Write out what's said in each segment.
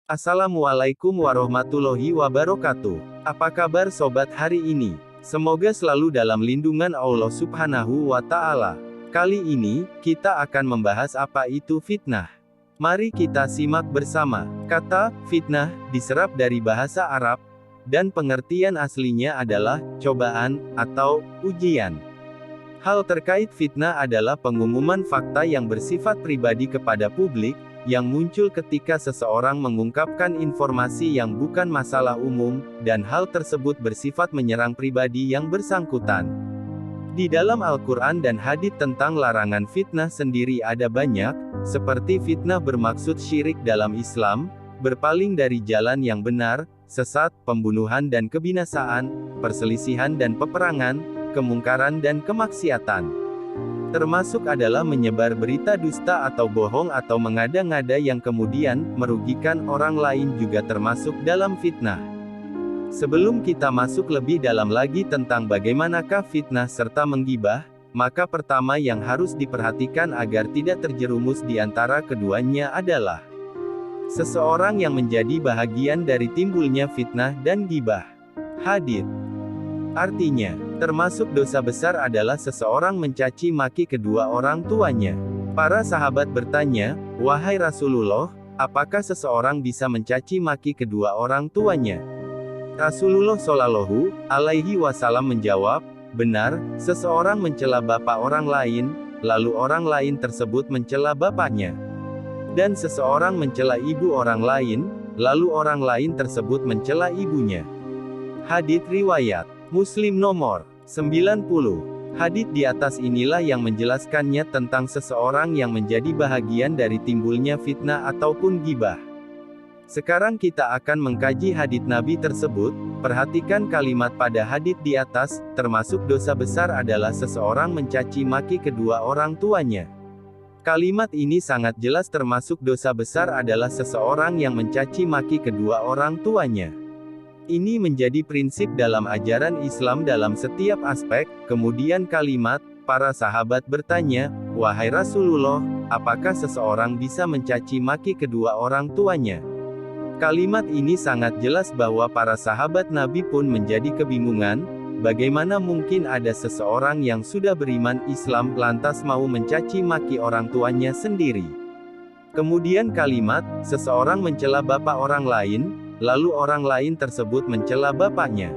Assalamualaikum warahmatullahi wabarakatuh. Apa kabar sobat hari ini? Semoga selalu dalam lindungan Allah Subhanahu wa Ta'ala. Kali ini, kita akan membahas apa itu fitnah. Mari kita simak bersama. Kata fitnah diserap dari bahasa Arab, dan pengertian aslinya adalah cobaan atau ujian. Hal terkait fitnah adalah pengumuman fakta yang bersifat pribadi kepada publik, yang muncul ketika seseorang mengungkapkan informasi yang bukan masalah umum, dan hal tersebut bersifat menyerang pribadi yang bersangkutan. Di dalam Al-Quran dan hadits tentang larangan fitnah sendiri ada banyak, seperti fitnah bermaksud syirik dalam Islam, berpaling dari jalan yang benar, sesat, pembunuhan dan kebinasaan, perselisihan dan peperangan, kemungkaran dan kemaksiatan. Termasuk adalah menyebar berita dusta atau bohong atau mengada-ngada yang kemudian merugikan orang lain juga termasuk dalam fitnah. Sebelum kita masuk lebih dalam lagi tentang bagaimanakah fitnah serta menggibah, maka pertama yang harus diperhatikan agar tidak terjerumus di antara keduanya adalah seseorang yang menjadi bahagian dari timbulnya fitnah dan gibah. Hadits. Artinya, termasuk dosa besar adalah seseorang mencaci maki kedua orang tuanya. Para sahabat bertanya, "Wahai Rasulullah, apakah seseorang bisa mencaci maki kedua orang tuanya?" Rasulullah Shallallahu Alaihi Wasallam menjawab, "Benar, seseorang mencela bapak orang lain, lalu orang lain tersebut mencela bapaknya. Dan seseorang mencela ibu orang lain, lalu orang lain tersebut mencela ibunya." Hadits riwayat Muslim nomor 90. Hadits di atas inilah yang menjelaskannya tentang seseorang yang menjadi bahagian dari timbulnya fitnah ataupun gibah. Sekarang kita akan mengkaji hadits Nabi tersebut. Perhatikan kalimat pada hadits di atas, termasuk dosa besar adalah seseorang mencaci maki kedua orang tuanya. Kalimat ini sangat jelas termasuk dosa besar adalah seseorang yang mencaci maki kedua orang tuanya. Ini menjadi prinsip dalam ajaran Islam dalam setiap aspek. Kemudian kalimat, para sahabat bertanya, "Wahai Rasulullah, apakah seseorang bisa mencaci maki kedua orang tuanya?" Kalimat ini sangat jelas bahwa para sahabat Nabi pun menjadi kebingungan, bagaimana mungkin ada seseorang yang sudah beriman Islam lantas mau mencaci maki orang tuanya sendiri. Kemudian kalimat, seseorang mencela bapak orang lain, lalu orang lain tersebut mencela bapaknya.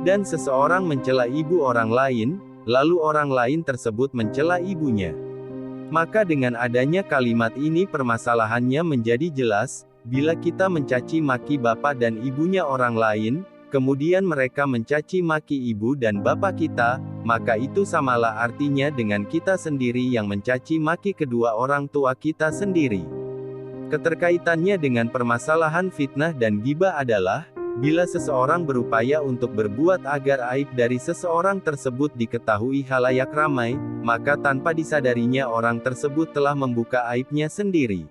Dan seseorang mencela ibu orang lain, lalu orang lain tersebut mencela ibunya. Maka dengan adanya kalimat ini permasalahannya menjadi jelas, bila kita mencaci maki bapak dan ibunya orang lain, kemudian mereka mencaci maki ibu dan bapak kita, maka itu samalah artinya dengan kita sendiri yang mencaci maki kedua orang tua kita sendiri. Keterkaitannya dengan permasalahan fitnah dan gibah adalah, bila seseorang berupaya untuk berbuat agar aib dari seseorang tersebut diketahui khalayak ramai, maka tanpa disadarinya orang tersebut telah membuka aibnya sendiri.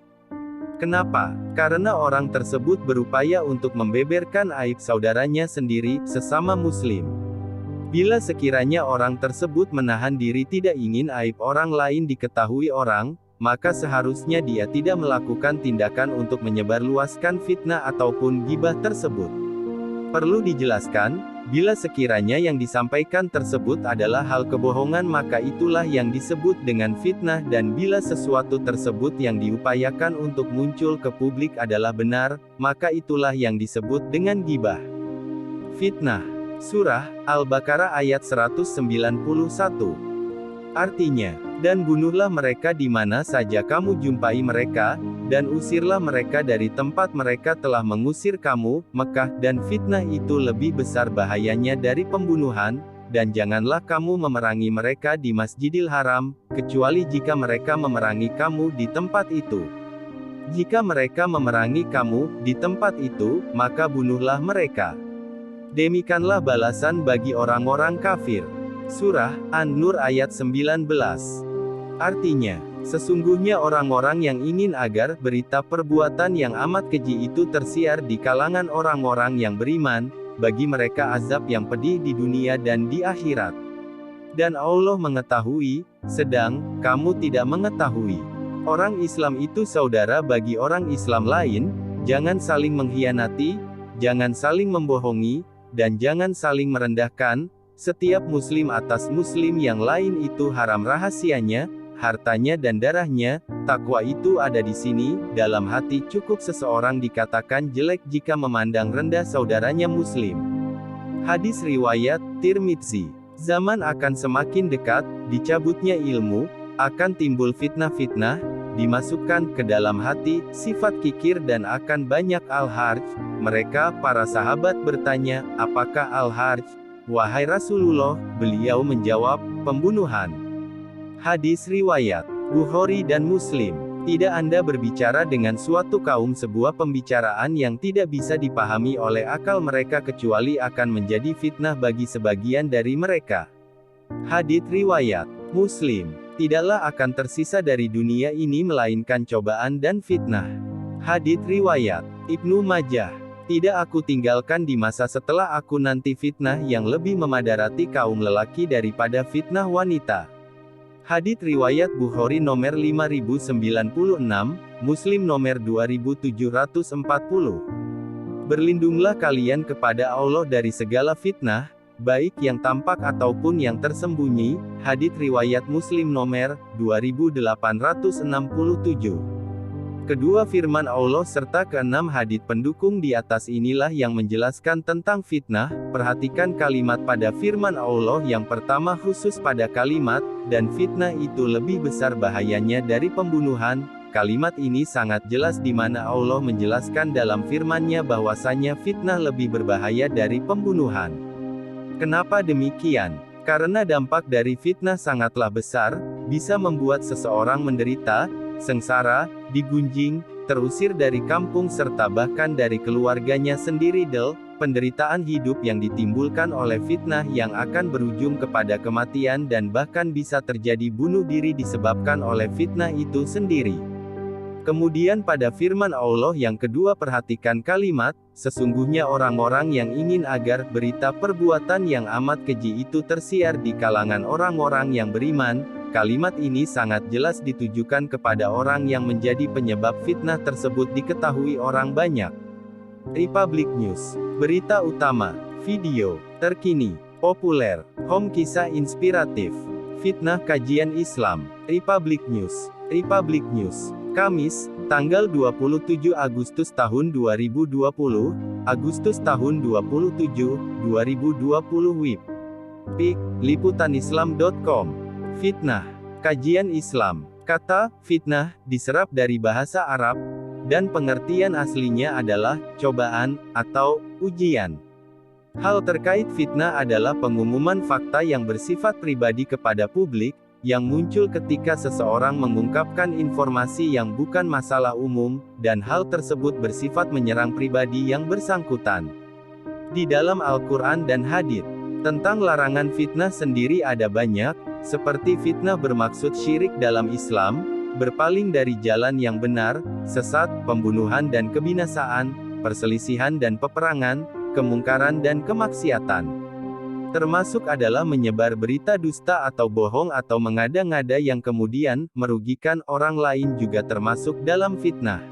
Kenapa? Karena orang tersebut berupaya untuk membeberkan aib saudaranya sendiri, sesama muslim. Bila sekiranya orang tersebut menahan diri tidak ingin aib orang lain diketahui orang, maka seharusnya dia tidak melakukan tindakan untuk menyebarluaskan fitnah ataupun gibah tersebut. Perlu dijelaskan, bila sekiranya yang disampaikan tersebut adalah hal kebohongan maka itulah yang disebut dengan fitnah dan bila sesuatu tersebut yang diupayakan untuk muncul ke publik adalah benar, maka itulah yang disebut dengan gibah. Fitnah. Surah Al-Baqarah ayat 191. Artinya, dan bunuhlah mereka di mana saja kamu jumpai mereka, dan usirlah mereka dari tempat mereka telah mengusir kamu, Mekah, dan fitnah itu lebih besar bahayanya dari pembunuhan, dan janganlah kamu memerangi mereka di Masjidil Haram, kecuali jika mereka memerangi kamu di tempat itu. Jika mereka memerangi kamu di tempat itu, maka bunuhlah mereka. Demikianlah balasan bagi orang-orang kafir. Surah An-Nur ayat 19. Artinya, sesungguhnya orang-orang yang ingin agar berita perbuatan yang amat keji itu tersiar di kalangan orang-orang yang beriman, bagi mereka azab yang pedih di dunia dan di akhirat. Dan Allah mengetahui, sedang kamu tidak mengetahui. Orang Islam itu saudara bagi orang Islam lain, Jangan saling mengkhianati, jangan saling membohongi, dan jangan saling merendahkan. Setiap muslim atas muslim yang lain itu haram rahasianya, hartanya dan darahnya. Takwa itu ada di sini, dalam hati. Cukup seseorang dikatakan jelek jika memandang rendah saudaranya muslim. Hadis riwayat Tirmidzi. Zaman akan semakin dekat, dicabutnya ilmu, akan timbul fitnah-fitnah, dimasukkan ke dalam hati, sifat kikir dan akan banyak al-harj. Mereka, para sahabat bertanya, apakah al-harj? Wahai Rasulullah, beliau menjawab, pembunuhan. Hadis riwayat Bukhari dan Muslim. Tidak Anda berbicara dengan suatu kaum sebuah pembicaraan yang tidak bisa dipahami oleh akal mereka kecuali akan menjadi fitnah bagi sebagian dari mereka. Hadis riwayat Muslim. Tidaklah akan tersisa dari dunia ini melainkan cobaan dan fitnah. Hadits riwayat Ibnu Majah. Tidak aku tinggalkan di masa setelah aku nanti fitnah yang lebih memadarati kaum lelaki daripada fitnah wanita. Hadits riwayat Bukhari nomor 5096, Muslim nomor 2740. Berlindunglah kalian kepada Allah dari segala fitnah, baik yang tampak ataupun yang tersembunyi. Hadits riwayat Muslim nomor 2867. Kedua firman Allah serta keenam hadits pendukung di atas inilah yang menjelaskan tentang fitnah. Perhatikan kalimat pada firman Allah yang pertama khusus pada kalimat, dan fitnah itu lebih besar bahayanya dari pembunuhan. Kalimat ini sangat jelas di mana Allah menjelaskan dalam firman-Nya bahwasanya fitnah lebih berbahaya dari pembunuhan. Kenapa demikian? Karena dampak dari fitnah sangatlah besar, bisa membuat seseorang menderita, sengsara, digunjing, terusir dari kampung serta bahkan dari keluarganya sendiri. Penderitaan hidup yang ditimbulkan oleh fitnah yang akan berujung kepada kematian dan bahkan bisa terjadi bunuh diri disebabkan oleh fitnah itu sendiri. Kemudian pada firman Allah yang kedua perhatikan kalimat, sesungguhnya orang-orang yang ingin agar berita perbuatan yang amat keji itu tersiar di kalangan orang-orang yang beriman. Kalimat ini sangat jelas ditujukan kepada orang yang menjadi penyebab fitnah tersebut diketahui orang banyak. Republik News. Berita utama, video terkini, populer, home kisah inspiratif, fitnah kajian Islam. Republik News. Republik News. Kamis, tanggal 27 Agustus tahun 2020, Agustus tahun 27, 2020 WIB. Pik, liputanislam.com. Fitnah. Kajian Islam. Kata, fitnah, diserap dari bahasa Arab, dan pengertian aslinya adalah, cobaan, atau, ujian. Hal terkait fitnah adalah pengumuman fakta yang bersifat pribadi kepada publik, yang muncul ketika seseorang mengungkapkan informasi yang bukan masalah umum, dan hal tersebut bersifat menyerang pribadi yang bersangkutan. Di dalam Al-Quran dan hadits, tentang larangan fitnah sendiri ada banyak, seperti fitnah bermaksud syirik dalam Islam, berpaling dari jalan yang benar, sesat, pembunuhan dan kebinasaan, perselisihan dan peperangan, kemungkaran dan kemaksiatan. Termasuk adalah menyebar berita dusta atau bohong atau mengada-ngada yang kemudian merugikan orang lain juga termasuk dalam fitnah.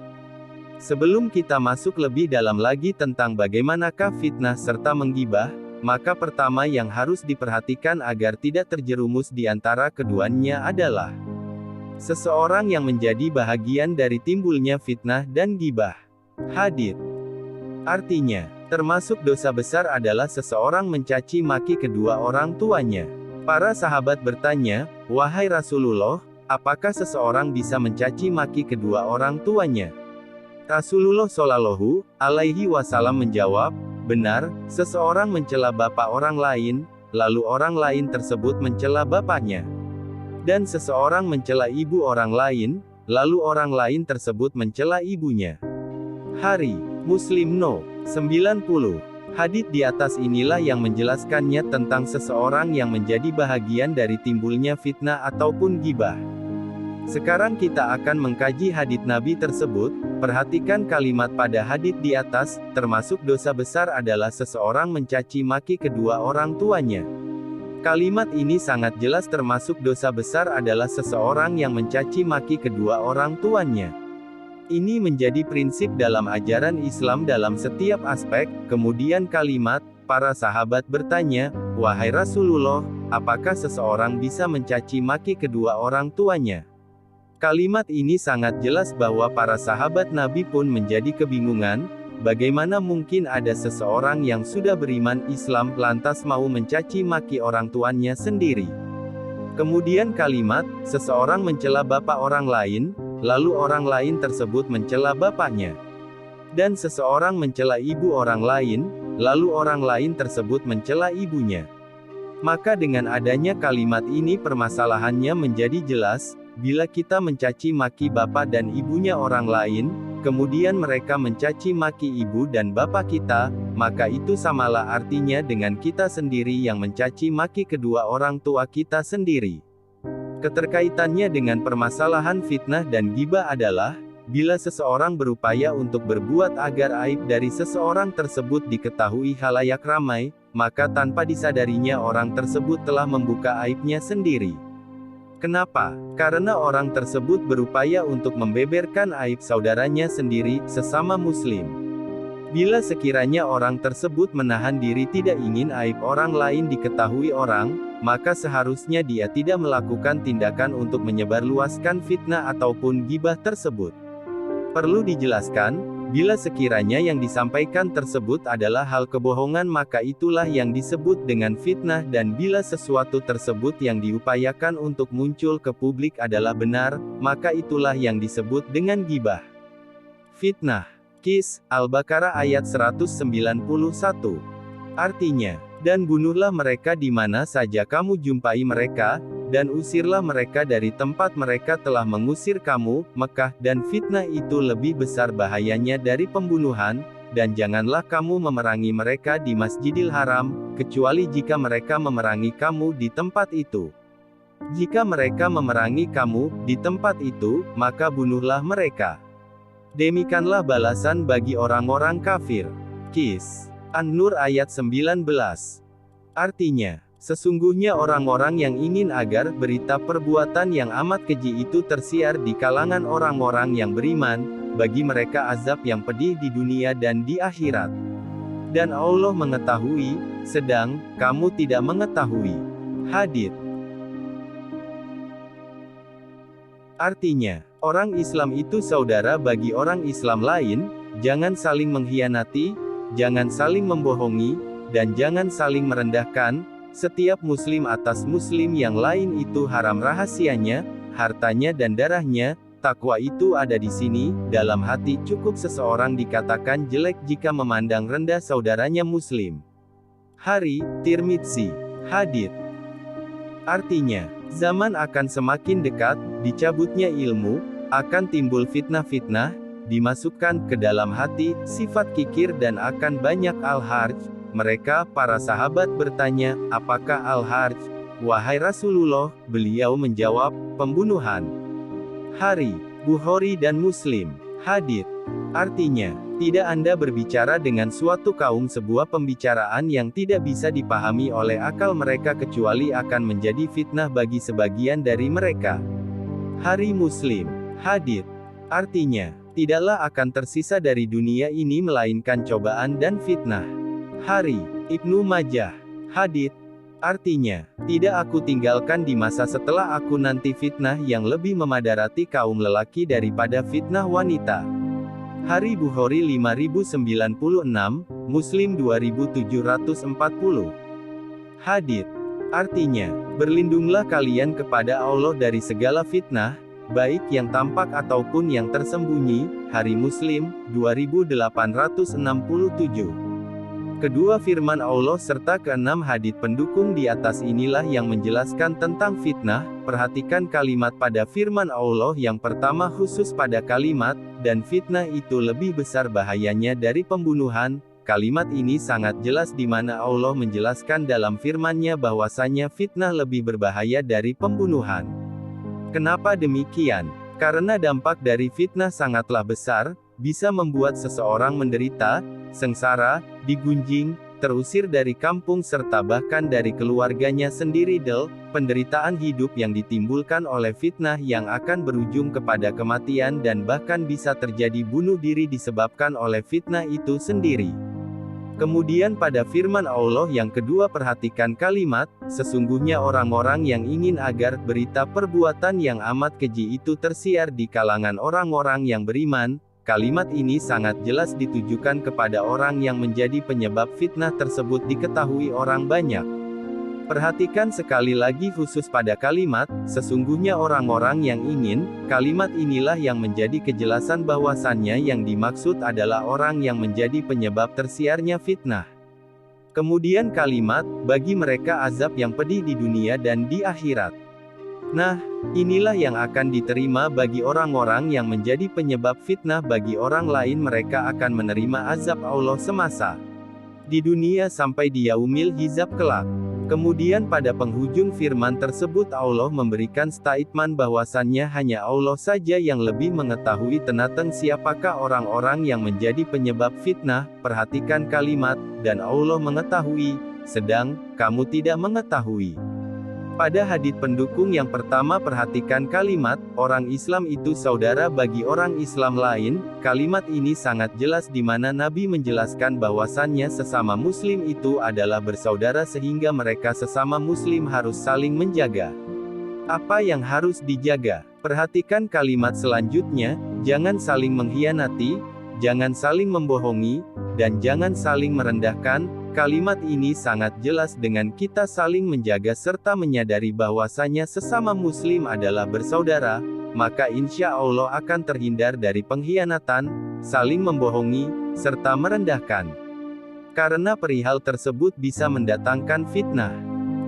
Sebelum kita masuk lebih dalam lagi tentang bagaimanakah fitnah serta menggibah, maka pertama yang harus diperhatikan agar tidak terjerumus di antara keduanya adalah seseorang yang menjadi bahagian dari timbulnya fitnah dan gibah. Hadits. Artinya, termasuk dosa besar adalah seseorang mencaci maki kedua orang tuanya. Para sahabat bertanya, wahai Rasulullah, apakah seseorang bisa mencaci maki kedua orang tuanya? Rasulullah Shallallahu Alaihi Wasallam menjawab, benar, seseorang mencela bapak orang lain, lalu orang lain tersebut mencela bapaknya. Dan seseorang mencela ibu orang lain, lalu orang lain tersebut mencela ibunya. Hari Muslim No. 90. Hadits di atas inilah yang menjelaskannya tentang seseorang yang menjadi bahagian dari timbulnya fitnah ataupun gibah. Sekarang kita akan mengkaji hadits Nabi tersebut. Perhatikan kalimat pada hadits di atas, termasuk dosa besar adalah seseorang mencaci maki kedua orang tuanya. Kalimat ini sangat jelas termasuk dosa besar adalah seseorang yang mencaci maki kedua orang tuanya. Ini menjadi prinsip dalam ajaran Islam dalam setiap aspek. Kemudian kalimat, para sahabat bertanya, "Wahai Rasulullah, apakah seseorang bisa mencaci maki kedua orang tuanya?" Kalimat ini sangat jelas bahwa para sahabat Nabi pun menjadi kebingungan, bagaimana mungkin ada seseorang yang sudah beriman Islam lantas mau mencaci maki orang tuanya sendiri. Kemudian kalimat, seseorang mencela bapak orang lain, lalu orang lain tersebut mencela bapaknya. Dan seseorang mencela ibu orang lain, lalu orang lain tersebut mencela ibunya. Maka dengan adanya kalimat ini permasalahannya menjadi jelas, bila kita mencaci maki bapak dan ibunya orang lain, kemudian mereka mencaci maki ibu dan bapak kita, maka itu samalah artinya dengan kita sendiri yang mencaci maki kedua orang tua kita sendiri. Keterkaitannya dengan permasalahan fitnah dan ghibah adalah, bila seseorang berupaya untuk berbuat agar aib dari seseorang tersebut diketahui khalayak ramai, maka tanpa disadarinya orang tersebut telah membuka aibnya sendiri. Kenapa? Karena orang tersebut berupaya untuk membeberkan aib saudaranya sendiri, sesama muslim. Bila sekiranya orang tersebut menahan diri tidak ingin aib orang lain diketahui orang, maka seharusnya dia tidak melakukan tindakan untuk menyebarluaskan fitnah ataupun ghibah tersebut. Perlu dijelaskan, bila sekiranya yang disampaikan tersebut adalah hal kebohongan maka itulah yang disebut dengan fitnah dan bila sesuatu tersebut yang diupayakan untuk muncul ke publik adalah benar, maka itulah yang disebut dengan ghibah. Fitnah. Qis, Al-Baqarah ayat 191. Artinya, dan bunuhlah mereka di mana saja kamu jumpai mereka, dan usirlah mereka dari tempat mereka telah mengusir kamu, Mekah, dan fitnah itu lebih besar bahayanya dari pembunuhan, dan janganlah kamu memerangi mereka di Masjidil Haram, kecuali jika mereka memerangi kamu di tempat itu. Jika mereka memerangi kamu di tempat itu, maka bunuhlah mereka. Demikianlah balasan bagi orang-orang kafir. Qis. An-Nur ayat 19. Artinya, sesungguhnya orang-orang yang ingin agar berita perbuatan yang amat keji itu tersiar di kalangan orang-orang yang beriman, bagi mereka azab yang pedih di dunia dan di akhirat. Dan Allah mengetahui, sedang kamu tidak mengetahui. Hadits. Artinya, orang Islam itu saudara bagi orang Islam lain, jangan saling mengkhianati, jangan saling membohongi, dan jangan saling merendahkan. Setiap muslim atas muslim yang lain itu haram rahasianya, hartanya dan darahnya. Takwa itu ada di sini, dalam hati. Cukup seseorang dikatakan jelek jika memandang rendah saudaranya muslim. Hari, Tirmidzi. Hadits. Artinya, zaman akan semakin dekat, dicabutnya ilmu, akan timbul fitnah-fitnah, dimasukkan ke dalam hati, sifat kikir dan akan banyak al-harj. Mereka, para sahabat bertanya, apakah al-harj? Wahai Rasulullah, beliau menjawab, pembunuhan. Hari, Bukhari dan Muslim. Hadits. Artinya, tidak Anda berbicara dengan suatu kaum sebuah pembicaraan yang tidak bisa dipahami oleh akal mereka kecuali akan menjadi fitnah bagi sebagian dari mereka. Hari Muslim. Hadits. Artinya, tidaklah akan tersisa dari dunia ini melainkan cobaan dan fitnah. Hari, Ibnu Majah. Hadits. Artinya, tidak aku tinggalkan di masa setelah aku nanti fitnah yang lebih memadarati kaum lelaki daripada fitnah wanita. Hari Bukhari 5096, Muslim 2740. Hadits. Artinya, berlindunglah kalian kepada Allah dari segala fitnah, baik yang tampak ataupun yang tersembunyi. Hari Muslim 2867. Kedua firman Allah serta keenam hadits pendukung di atas inilah yang menjelaskan tentang fitnah. Perhatikan kalimat pada firman Allah yang pertama khusus pada kalimat, dan fitnah itu lebih besar bahayanya dari pembunuhan. Kalimat ini sangat jelas di mana Allah menjelaskan dalam firman-Nya bahwasanya fitnah lebih berbahaya dari pembunuhan. Kenapa demikian? Karena dampak dari fitnah sangatlah besar, bisa membuat seseorang menderita, sengsara, digunjing, terusir dari kampung serta bahkan dari keluarganya sendiri. Penderitaan hidup yang ditimbulkan oleh fitnah yang akan berujung kepada kematian dan bahkan bisa terjadi bunuh diri disebabkan oleh fitnah itu sendiri. Kemudian pada firman Allah yang kedua perhatikan kalimat, sesungguhnya orang-orang yang ingin agar berita perbuatan yang amat keji itu tersiar di kalangan orang-orang yang beriman. Kalimat ini sangat jelas ditujukan kepada orang yang menjadi penyebab fitnah tersebut diketahui orang banyak. Perhatikan sekali lagi khusus pada kalimat, sesungguhnya orang-orang yang ingin, kalimat inilah yang menjadi kejelasan bahwasannya yang dimaksud adalah orang yang menjadi penyebab tersiarnya fitnah. Kemudian kalimat, bagi mereka azab yang pedih di dunia dan di akhirat. Nah, inilah yang akan diterima bagi orang-orang yang menjadi penyebab fitnah bagi orang lain. Mereka akan menerima azab Allah semasa di dunia sampai di yaumil hisab kelak. Kemudian pada penghujung firman tersebut Allah memberikan statement bahwasannya hanya Allah saja yang lebih mengetahui tentang siapakah orang-orang yang menjadi penyebab fitnah. Perhatikan kalimat, dan Allah mengetahui, sedang kamu tidak mengetahui. Pada hadits pendukung yang pertama perhatikan kalimat, orang Islam itu saudara bagi orang Islam lain. Kalimat ini sangat jelas di mana Nabi menjelaskan bahwasannya sesama Muslim itu adalah bersaudara sehingga mereka sesama Muslim harus saling menjaga. Apa yang harus dijaga? Perhatikan kalimat selanjutnya, jangan saling mengkhianati, jangan saling membohongi, dan jangan saling merendahkan. Kalimat ini sangat jelas dengan kita saling menjaga serta menyadari bahwasanya sesama Muslim adalah bersaudara, maka insya Allah akan terhindar dari pengkhianatan, saling membohongi, serta merendahkan. Karena perihal tersebut bisa mendatangkan fitnah.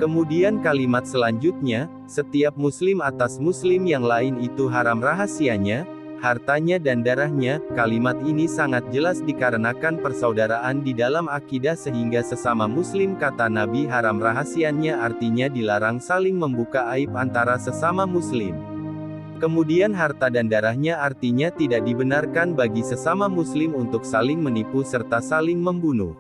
Kemudian kalimat selanjutnya, setiap Muslim atas Muslim yang lain itu haram rahasianya, hartanya dan darahnya. Kalimat ini sangat jelas dikarenakan persaudaraan di dalam akidah sehingga sesama Muslim kata Nabi haram rahasianya artinya dilarang saling membuka aib antara sesama Muslim. Kemudian harta dan darahnya artinya tidak dibenarkan bagi sesama Muslim untuk saling menipu serta saling membunuh.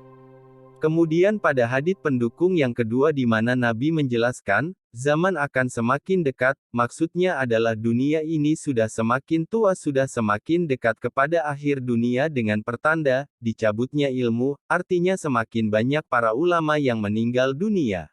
Kemudian pada hadits pendukung yang kedua di mana Nabi menjelaskan, zaman akan semakin dekat, maksudnya adalah dunia ini sudah semakin tua sudah semakin dekat kepada akhir dunia dengan pertanda, dicabutnya ilmu, artinya semakin banyak para ulama yang meninggal dunia.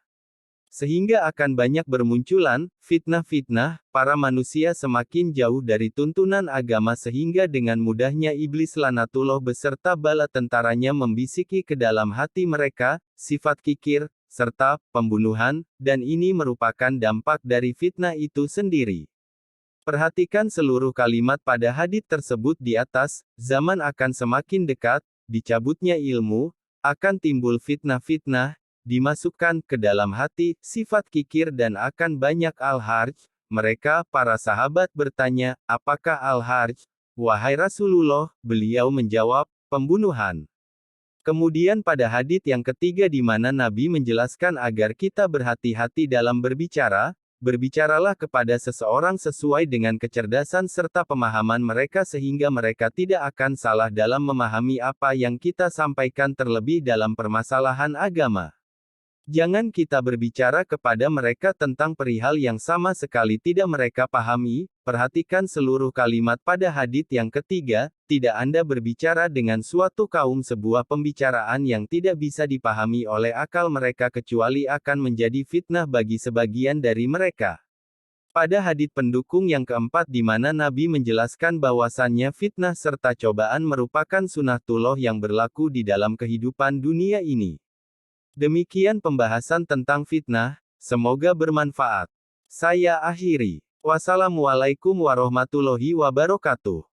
Sehingga akan banyak bermunculan, fitnah-fitnah, para manusia semakin jauh dari tuntunan agama sehingga dengan mudahnya iblis lanatullah beserta bala tentaranya membisiki ke dalam hati mereka, sifat kikir, serta pembunuhan, dan ini merupakan dampak dari fitnah itu sendiri. Perhatikan seluruh kalimat pada hadits tersebut di atas, zaman akan semakin dekat, dicabutnya ilmu, akan timbul fitnah-fitnah, dimasukkan ke dalam hati, sifat kikir dan akan banyak al-harj. Mereka, para sahabat bertanya, apakah al-harj? Wahai Rasulullah, beliau menjawab, pembunuhan. Kemudian pada hadits yang ketiga di mana Nabi menjelaskan agar kita berhati-hati dalam berbicara, berbicaralah kepada seseorang sesuai dengan kecerdasan serta pemahaman mereka sehingga mereka tidak akan salah dalam memahami apa yang kita sampaikan terlebih dalam permasalahan agama. Jangan kita berbicara kepada mereka tentang perihal yang sama sekali tidak mereka pahami. Perhatikan seluruh kalimat pada hadits yang ketiga, tidak Anda berbicara dengan suatu kaum sebuah pembicaraan yang tidak bisa dipahami oleh akal mereka kecuali akan menjadi fitnah bagi sebagian dari mereka. Pada hadits pendukung yang keempat di mana Nabi menjelaskan bahwasannya fitnah serta cobaan merupakan sunnatullah yang berlaku di dalam kehidupan dunia ini. Demikian pembahasan tentang fitnah, semoga bermanfaat. Saya akhiri. Wassalamualaikum warahmatullahi wabarakatuh.